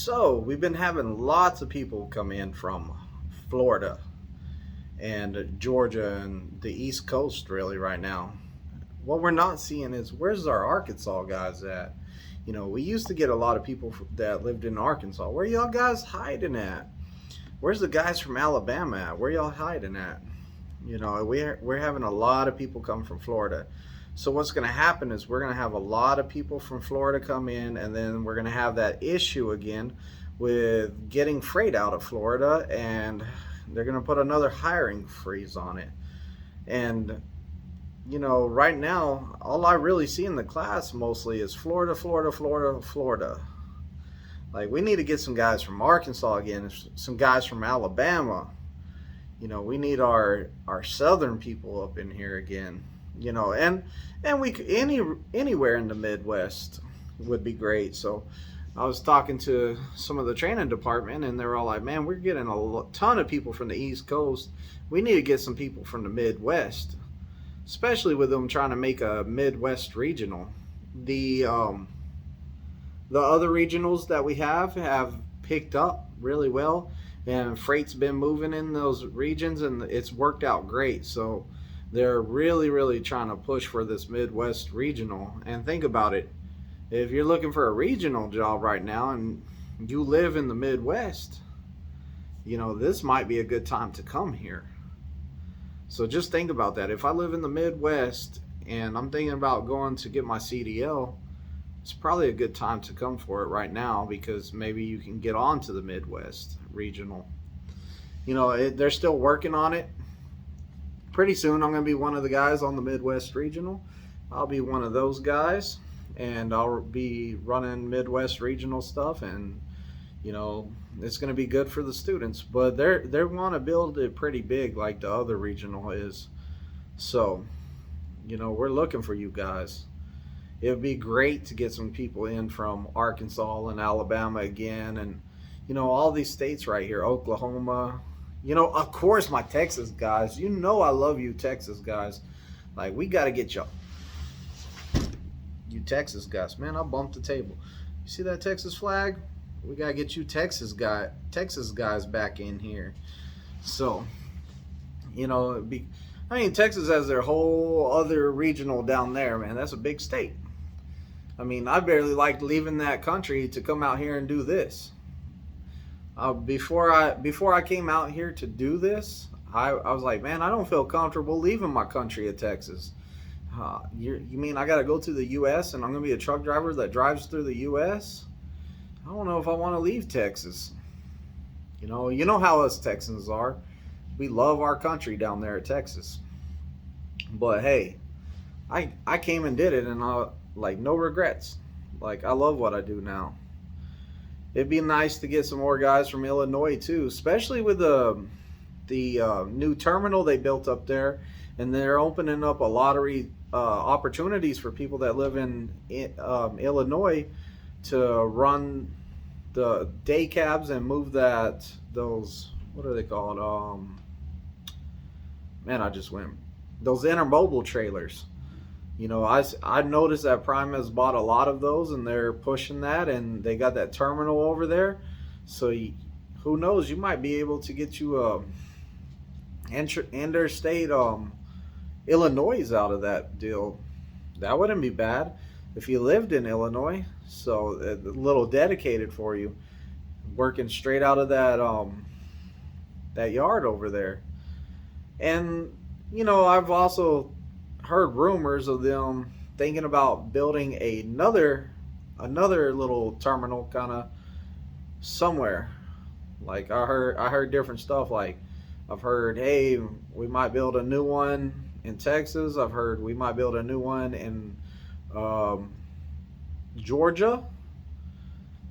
So we've been having lots of people come in from Florida and Georgia and the East Coast really right now. What we're not seeing is where's our Arkansas guys at? You know, we used to get a lot of people that lived in Arkansas. Where y'all guys hiding at? Where's the guys from Alabama at? Where y'all hiding at? You know, we're having a lot of people come from Florida. So what's going to happen is we're going to have a lot of people from Florida come in, and then we're going to have that issue again with getting freight out of Florida, and they're going to put another hiring freeze on it. And you know, right now, all I really see in the class mostly is Florida, Florida, Florida, Florida. Like, we need to get some guys from Arkansas again, some guys from Alabama. You know, we need our southern people up in here again. You know, and we could, anywhere in the Midwest would be great. So I was talking to some of the training department, and they're all like, man, we're getting a ton of people from the East Coast. We need to get some people from the Midwest, especially with them trying to make a Midwest regional. The other regionals that we have picked up really well, and freight's been moving in those regions, and it's worked out great. So they're really trying to push for this Midwest regional. And think about it, if you're looking for a regional job right now and you live in the Midwest, you know, this might be a good time to come here. So just think about that. If I live in the Midwest and I'm thinking about going to get my CDL, it's probably a good time to come for it right now, because maybe you can get on to the Midwest regional. You know, they're still working on it. Pretty soon I'm going to be one of the guys on the Midwest regional. I'll be one of those guys, and I'll be running Midwest regional stuff, and you know, it's going to be good for the students. But they want to build it pretty big like the other regional is. So, you know, we're looking for you guys. It would be great to get some people in from Arkansas and Alabama again, and you know, all these states right here, Oklahoma. You know, of course, my Texas guys. You know I love you Texas guys. Like, we got to get y'all. You Texas guys. Man, I bumped the table. You see that Texas flag? We got to get you Texas guys back in here. So, you know, I mean, Texas has their whole other regional down there, man. That's a big state. I mean, I barely liked leaving that country to come out here and do this. Before I came out here to do this, I was like, man, I don't feel comfortable leaving my country of Texas. You mean I got to go to the U.S. and I'm going to be a truck driver that drives through the U.S.? I don't know if I want to leave Texas. You know how us Texans are. We love our country down there at Texas. But hey, I came and did it, and like, no regrets. Like, I love what I do now. It'd be nice to get some more guys from Illinois too, especially with the new terminal they built up there, and they're opening up a lottery opportunities for people that live in Illinois to run the day cabs and move those, what are they called? Man, I just went. Those intermobile trailers. You know, I noticed that Prime has bought a lot of those, and they're pushing that, and they got that terminal over there. So who knows? You might be able to get you interstate Illinois out of that deal. That wouldn't be bad if you lived in Illinois. So a little dedicated for you, working straight out of that yard over there. And you know, I've also heard rumors of them thinking about building another little terminal kind of somewhere. Like, I heard different stuff. Like, I've heard, hey, we might build a new one in Texas. I've heard we might build a new one in Georgia.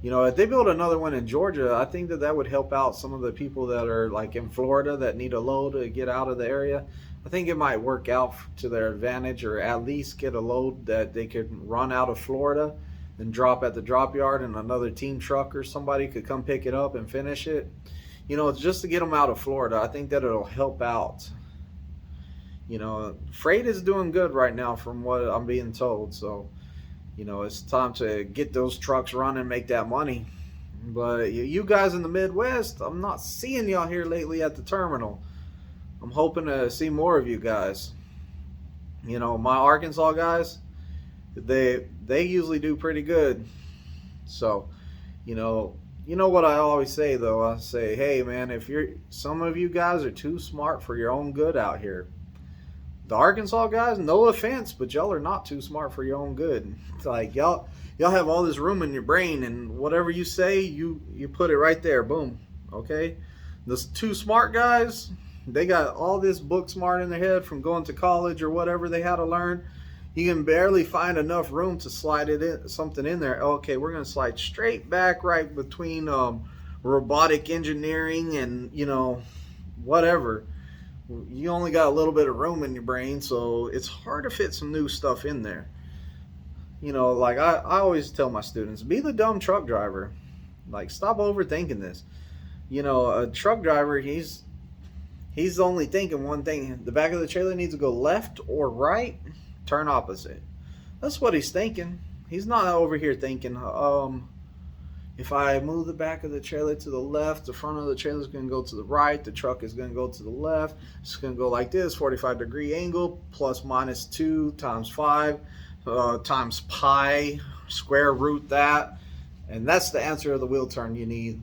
You know, if they build another one in Georgia, I think that would help out some of the people that are like in Florida that need a load to get out of the area. I think it might work out to their advantage, or at least get a load that they could run out of Florida and drop at the drop yard, and another team truck or somebody could come pick it up and finish it. You know, it's just to get them out of Florida. I think that it'll help out. You know, freight is doing good right now from what I'm being told. So, you know, it's time to get those trucks running, make that money. But you guys in the Midwest, I'm not seeing y'all here lately at the terminal. I'm hoping to see more of you guys. You know, my Arkansas guys, they usually do pretty good. So, you know what I always say though. I say, hey man, if some of you guys are too smart for your own good out here. The Arkansas guys, no offense, but y'all are not too smart for your own good. It's like y'all have all this room in your brain, and whatever you say, you put it right there. Boom. Okay. The too smart guys, they got all this book smart in their head from going to college or whatever they had to learn. You can barely find enough room to slide something in there. Okay, we're gonna slide straight back right between robotic engineering and whatever. You only got a little bit of room in your brain, so it's hard to fit some new stuff in there. Like I always tell my students, be the dumb truck driver. Like, stop overthinking this. A truck driver, he's only thinking one thing. The back of the trailer needs to go left or right, turn opposite. That's what he's thinking. He's not over here thinking, if I move the back of the trailer to the left, the front of the trailer is going to go to the right, the truck is going to go to the left. It's going to go like this, 45-degree angle, plus minus 2 times 5 times pi, square root that. And that's the answer of the wheel turn you need.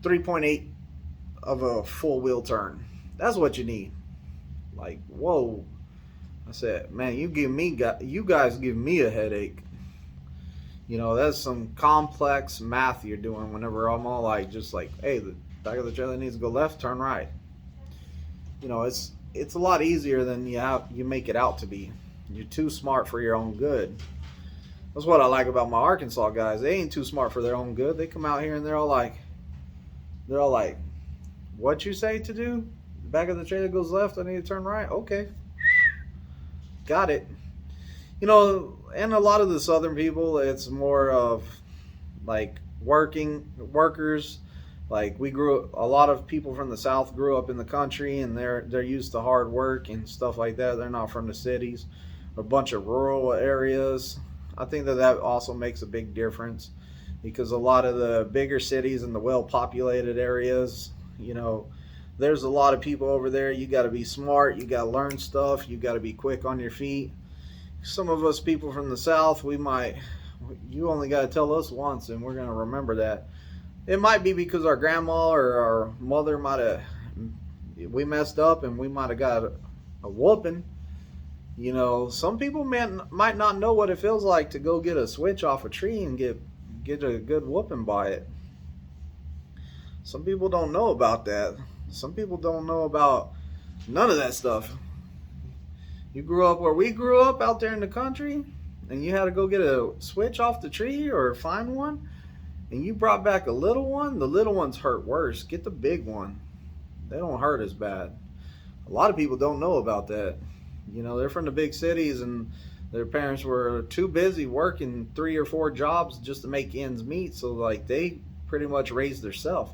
3.8 of a full wheel turn. That's what you need. Like, whoa. I said, man, you guys give me a headache. That's some complex math you're doing whenever I'm all like, just like, hey, the back of the trailer needs to go left, turn right. It's a lot easier than you make it out to be. You're too smart for your own good. That's what I like about my Arkansas guys. They ain't too smart for their own good. They come out here and they're all like, what you say to do? The back of the trailer goes left, I need to turn right. Okay. Got it. And a lot of the southern people, it's more of like workers. Like a lot of people from the South grew up in the country, and they're used to hard work and stuff like that. They're not from the cities, a bunch of rural areas. I think that also makes a big difference, because a lot of the bigger cities and the well-populated areas, there's a lot of people over there. You got to be smart. You got to learn stuff. You got to be quick on your feet. Some of us people from the South, you only got to tell us once and we're going to remember that. It might be because our grandma or our mother we messed up and we might have got a whooping. Some people might not know what it feels like to go get a switch off a tree and get a good whooping by it. Some people don't know about that. Some people don't know about none of that stuff. You grew up where we grew up out there in the country, and you had to go get a switch off the tree or find one, and you brought back a little one. The little ones hurt worse. Get the big one. They don't hurt as bad. A lot of people don't know about that. They're from the big cities, and their parents were too busy working 3 or 4 jobs just to make ends meet, so like they pretty much raised themselves.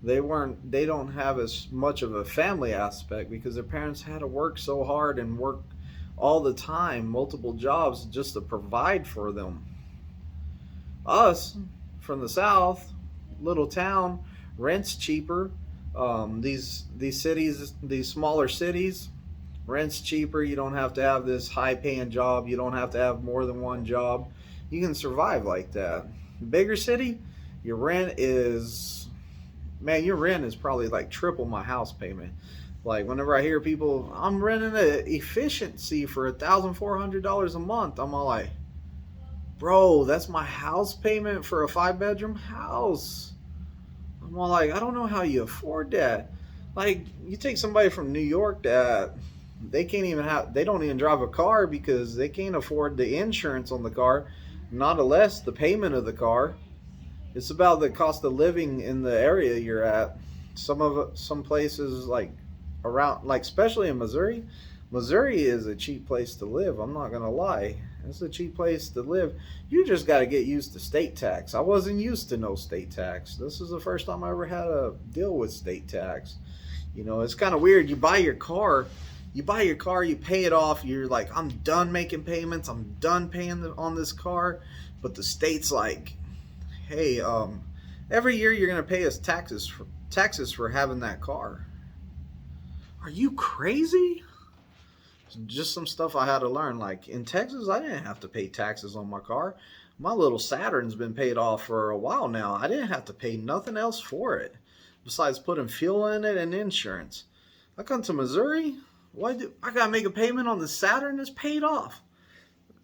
They don't have as much of a family aspect because their parents had to work so hard and work all the time, multiple jobs, just to provide for them. Us from the South, little town, rent's cheaper. These cities, these smaller cities, rent's cheaper. You don't have to have this high paying job. You don't have to have more than one job. You can survive like that. Bigger city, your rent is probably like triple my house payment. Like whenever I hear people, I'm renting an efficiency for $1,400 a month, I'm all like, bro, that's my house payment for a 5-bedroom house. I'm all like, I don't know how you afford that. Like, you take somebody from New York that they don't even drive a car because they can't afford the insurance on the car, not less the payment of the car. It's about the cost of living in the area you're at. Some places like around, like especially in Missouri. Missouri is a cheap place to live. I'm not gonna lie. It's a cheap place to live. You just got to get used to state tax. I wasn't used to no state tax. This is the first time I ever had to deal with state tax. It's kind of weird. You buy your car, you pay it off. You're like, I'm done making payments. I'm done paying on this car. But the state's like, hey, Every year you're going to pay us taxes for having that car. Are you crazy? Just some stuff I had to learn. Like in Texas, I didn't have to pay taxes on my car. My little Saturn's been paid off for a while now. I didn't have to pay nothing else for it besides putting fuel in it and insurance. I come to Missouri, I gotta make a payment on the Saturn that's paid off.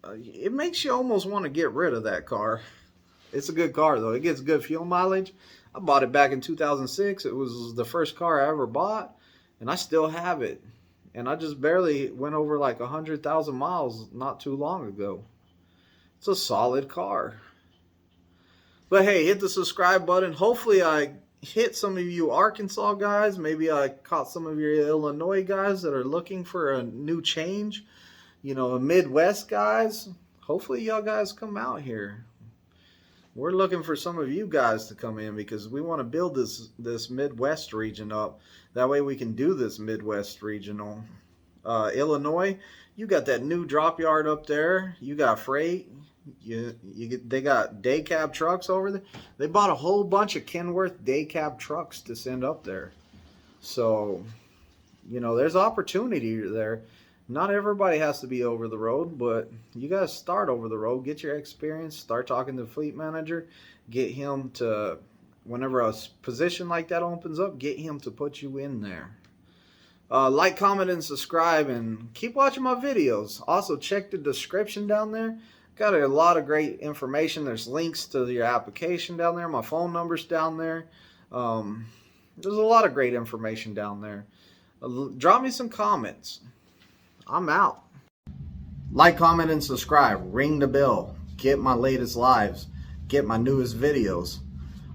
It makes you almost want to get rid of that car. It's a good car though. It gets good fuel mileage. I bought it back in 2006. It was the first car I ever bought, and I still have it. And I just barely went over like 100,000 miles not too long ago. It's a solid car. But hey, hit the subscribe button. Hopefully I hit some of you Arkansas guys. Maybe I caught some of your Illinois guys that are looking for a new change. You know, Midwest guys. Hopefully y'all guys come out here. We're looking for some of you guys to come in because we want to build this Midwest region up. That way we can do this Midwest regional. Illinois, you got that new drop yard up there. You got freight. They got day cab trucks over there. They bought a whole bunch of Kenworth day cab trucks to send up there. So, you know, there's opportunity there. Not everybody has to be over the road, but you guys start over the road, get your experience, start talking to the fleet manager, get him to, whenever a position like that opens up, get him to put you in there. Like, comment, and subscribe, and keep watching my videos. Also, check the description down there. Got a lot of great information. There's links to your application down there. My phone number's down there. There's a lot of great information down there. Drop me some comments. I'm out. Like, comment, and subscribe. Ring the bell. Get my latest lives. Get my newest videos.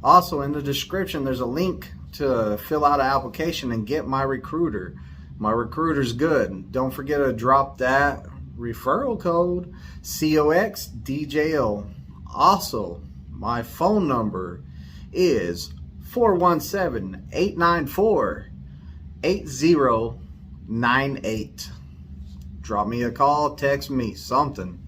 Also, in the description, there's a link to fill out an application and get my recruiter. My recruiter's good. Don't forget to drop that referral code, COXDJO. Also, my phone number is 417-894-8098. Drop me a call, text me, something.